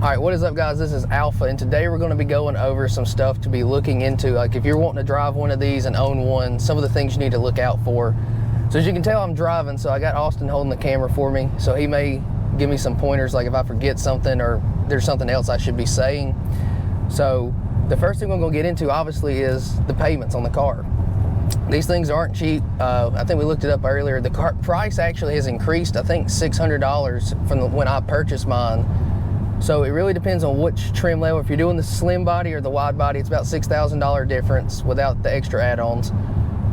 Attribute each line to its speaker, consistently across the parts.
Speaker 1: Alright, what is up guys? This is Alpha, and today we're going to be going over some stuff to be looking into. Like if you're wanting to drive one of these and own one, some of the things you need to look out for. So as you can tell, I'm driving, so I got Austin holding the camera for me, so he may give me some pointers like if I forget something or there's something else I should be saying. So the first thing we're going to get into obviously is the payments on the car. These things aren't cheap. I think we looked it up earlier. The car price actually has increased, I think $600 from when I purchased mine. So it really depends on which trim level. If you're doing the slim body or the wide body, it's about $6,000 difference without the extra add-ons.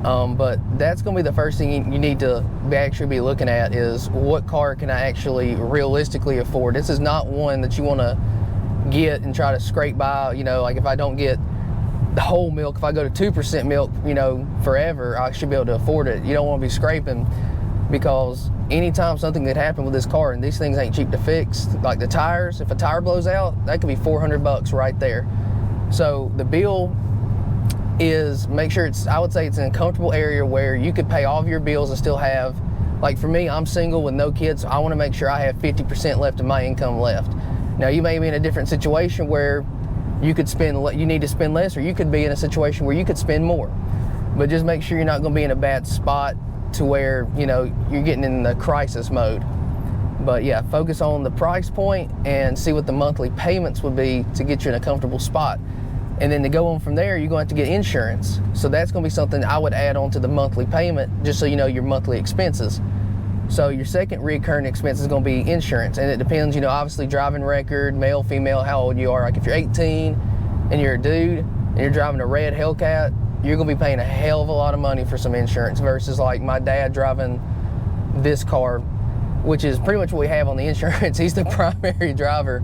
Speaker 1: But that's going to be the first thing you need to actually be looking at is what car can I actually realistically afford. This is not one that you want to get and try to scrape by, you know, like if I don't get the whole milk, if I go to 2% milk, you know, forever, I should be able to afford it. You don't want to be scraping, because anytime something could happen with this car, and these things ain't cheap to fix, like the tires, if a tire blows out, that could be 400 bucks right there. So the bill is, make sure it's, I would say it's in a comfortable area where you could pay all of your bills and still have, like for me, I'm single with no kids, so I want to make sure I have 50% left of my income left. Now you may be in a different situation where you could spend, you need to spend less, or you could be in a situation where you could spend more. But just make sure you're not going to be in a bad spot to where, you know, you're getting in the crisis mode. But yeah, focus on the price point and see what the monthly payments would be to get you in a comfortable spot. And then to go on from there, you're going to have to get insurance. So that's going to be something I would add on to the monthly payment, just so you know your monthly expenses. So your second recurring expense is going to be insurance, and it depends, you know, obviously driving record, male, female, how old you are. Like if you're 18 and you're a dude and you're driving a red Hellcat, you're going to be paying a hell of a lot of money for some insurance versus like my dad driving this car, which is pretty much what we have on the insurance. He's the primary driver,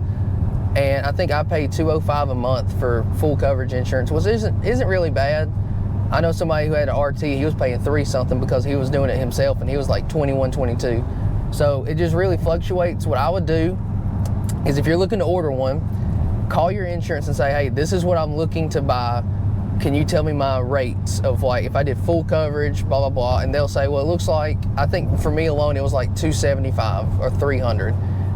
Speaker 1: and I think I pay $205 a month for full coverage insurance, which isn't really bad. I know somebody who had an RT, he was paying $3 something because he was doing it himself, and he was like 21, 22. So it just really fluctuates. What I would do is if you're looking to order one, call your insurance and say, hey, this is what I'm looking to buy. Can you tell me my rates of, like, if I did full coverage, blah, blah, blah. And they'll say, well, it looks like, I think for me alone, it was like $275 or $300.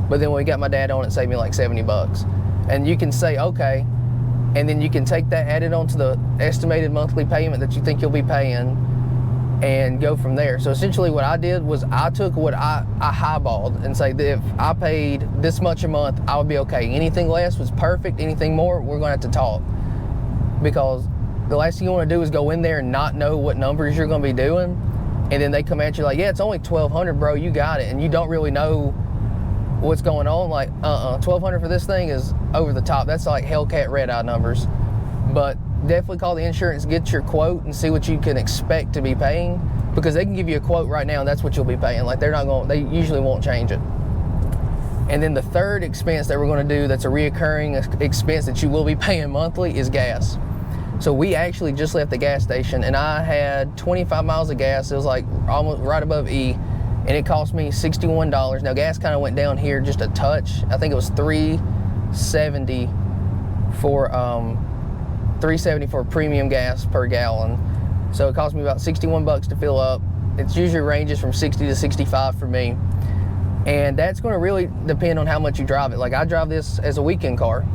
Speaker 1: But then when we got my dad on, it saved me like 70 bucks. And you can say, okay. And then you can take that, add it onto the estimated monthly payment that you think you'll be paying, and go from there. So essentially what I did was I took what I highballed and say that if I paid this much a month, I would be okay. Anything less was perfect. Anything more, we're going to have to talk. Because the last thing you want to do is go in there and not know what numbers you're going to be doing, and then they come at you like, yeah, it's only $1,200, bro, you got it, and you don't really know what's going on. Like, $1,200 for this thing is over the top. That's like Hellcat red eye numbers. But definitely call the insurance, get your quote, and see what you can expect to be paying, because they can give you a quote right now and that's what you'll be paying. Like they usually won't change it. And then the third expense that we're going to do that's a reoccurring expense that you will be paying monthly is gas. So we actually just left the gas station, and I had 25 miles of gas. It was like almost right above E, and it cost me $61. Now gas kind of went down here just a touch. I think it was $3.70 for premium gas per gallon. So it cost me about 61 bucks to fill up. It usually ranges from 60 to 65 for me. And that's going to really depend on how much you drive it. Like I drive this as a weekend car.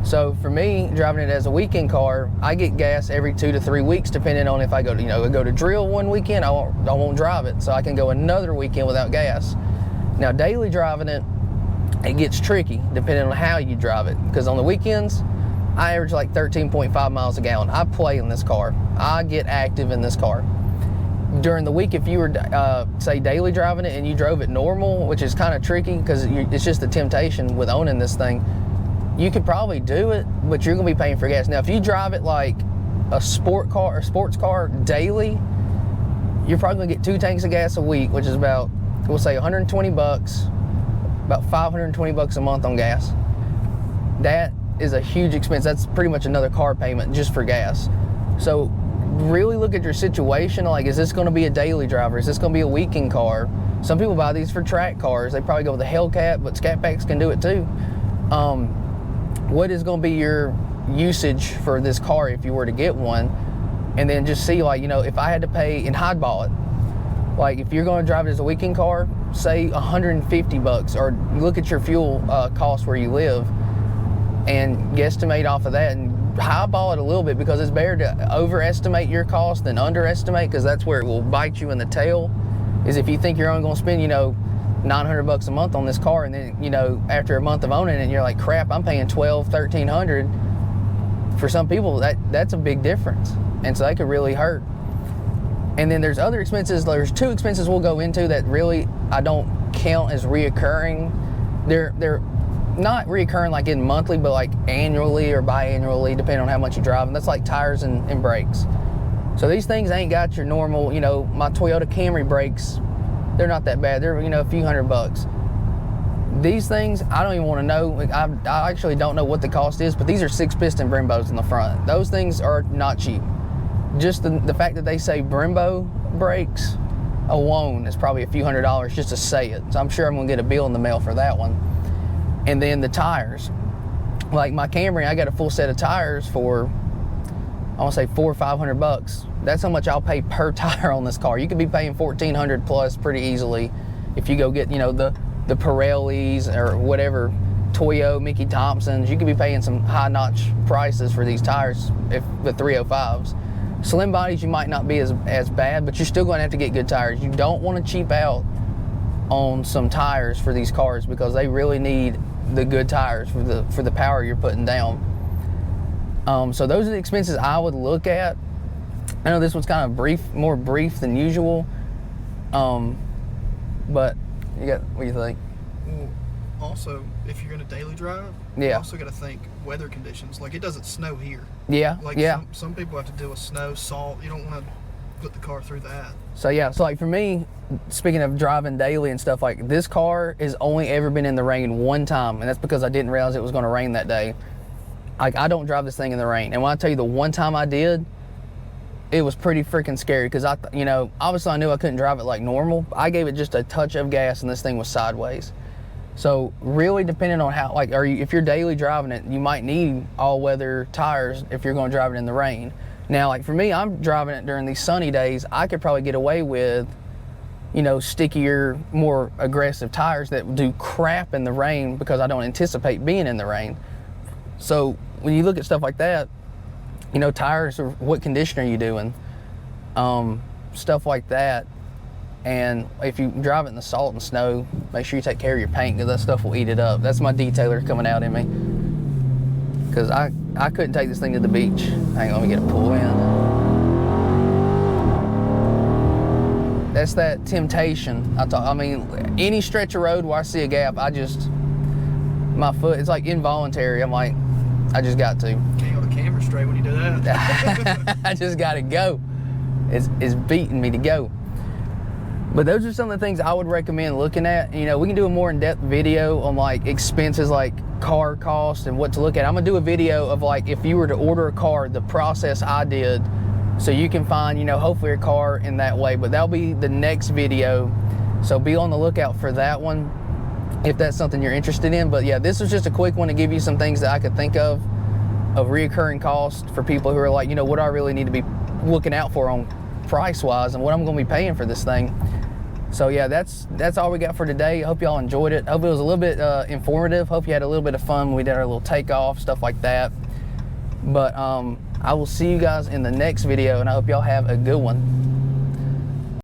Speaker 1: So for me, driving it as a weekend car, I get gas every 2 to 3 weeks, depending on if I go to, go to drill one weekend, I won't drive it. So I can go another weekend without gas. Now daily driving it, it gets tricky depending on how you drive it. Because on the weekends, I average like 13.5 miles a gallon. I play in this car. I get active in this car. During the week, if you were, say, daily driving it and you drove it normal, which is kind of tricky because it's just the temptation with owning this thing, you could probably do it, but you're going to be paying for gas. Now, if you drive it like a sport car or sports car daily, you're probably going to get 2 tanks of gas a week, which is about, we'll say 120 bucks, about 520 bucks a month on gas. That is a huge expense. That's pretty much another car payment just for gas. So really look at your situation. Like, is this going to be a daily driver? Is this going to be a weekend car? Some people buy these for track cars. They probably go with a Hellcat, but Scat packs can do it too. What is going to be your usage for this car if you were to get one? And then just see, like, if I had to pay and highball it, like if you're going to drive it as a weekend car, say 150 bucks, or look at your fuel cost where you live. and guesstimate off of that and highball it a little bit, because it's better to overestimate your cost than underestimate, because that's where it will bite you in the tail. Is if you think you're only going to spend, you know, $900 a month on this car, and then, you know, after a month of owning it, you're like, crap, I'm paying $1,200. For some people, that's a big difference, and so that could really hurt. And then there's other expenses. There's 2 expenses we'll go into that really I don't count as reoccurring. They're not reoccurring like in monthly, but like annually or biannually, depending on how much you drive, and that's like tires and brakes. So these things ain't got your normal, you know, my Toyota Camry brakes, they're not that bad. They're, you know, a few $100. These things, I don't even want to know. I actually don't know what the cost is, but these are 6-piston Brembos in the front. Those things are not cheap. Just the fact that they say Brembo brakes alone is probably a few $100 just to say it. So I'm sure I'm gonna get a bill in the mail for that one. And then the tires. Like my Camry, I got a full set of tires for, I want to say $400 or $500. That's how much I'll pay per tire on this car. You could be paying $1,400 plus pretty easily if you go get, you know, the Pirellis or whatever, Toyo, Mickey Thompsons. You could be paying some high-notch prices for these tires if the 305s. Slim bodies, you might not be as bad, but you're still going to have to get good tires. You don't want to cheap out on some tires for these cars, because they really need the good tires for the power you're putting down. So those are the expenses I would look at. I know this one's kind of more brief than usual, but you got, what do you think?
Speaker 2: Well, also, if you're going to daily drive,
Speaker 1: yeah,
Speaker 2: you also got to think weather conditions. Like, it doesn't snow here.
Speaker 1: Yeah,
Speaker 2: like
Speaker 1: yeah.
Speaker 2: Some people have to deal with snow, salt. You don't want to put the car through that.
Speaker 1: So yeah, so like for me, speaking of driving daily and stuff, like this car has only ever been in the rain one time, and that's because I didn't realize it was going to rain that day. Like, I don't drive this thing in the rain, and when I tell you the one time I did, it was pretty freaking scary, because you know, obviously I knew I couldn't drive it like normal. I gave it just a touch of gas and this thing was sideways. So really, depending on how, like, if you're daily driving it, you might need all-weather tires if you're going to drive it in the rain. Now, like for me, I'm driving it during these sunny days. I could probably get away with, you know, stickier, more aggressive tires that do crap in the rain, because I don't anticipate being in the rain. So when you look at stuff like that, you know, tires, or what condition are you doing? Stuff like that. And if you drive it in the salt and snow, make sure you take care of your paint, because that stuff will eat it up. That's my detailer coming out in me, because I couldn't take this thing to the beach. Hang on, let me get a pull in. That's that temptation. I mean, any stretch of road where I see a gap, my foot, it's like involuntary. I'm like, I just got to.
Speaker 2: Can't hold the camera straight when you do that.
Speaker 1: I just got to go. It's beating me to go. But those are some of the things I would recommend looking at. You know, we can do a more in-depth video on like expenses, like car cost and what to look at. I'm gonna do a video of like, if you were to order a car, the process I did, so you can find, you know, hopefully a car in that way. But that'll be the next video, so be on the lookout for that one if that's something you're interested in. But yeah, this was just a quick one to give you some things that I could think of reoccurring costs for people who are like, you know, what do I really need to be looking out for on price-wise, and what I'm gonna be paying for this thing. So yeah, that's all we got for today. I hope y'all enjoyed it. I hope it was a little bit informative. Hope you had a little bit of fun when we did our little takeoff, stuff like that. But I will see you guys in the next video, and I hope y'all have a good one.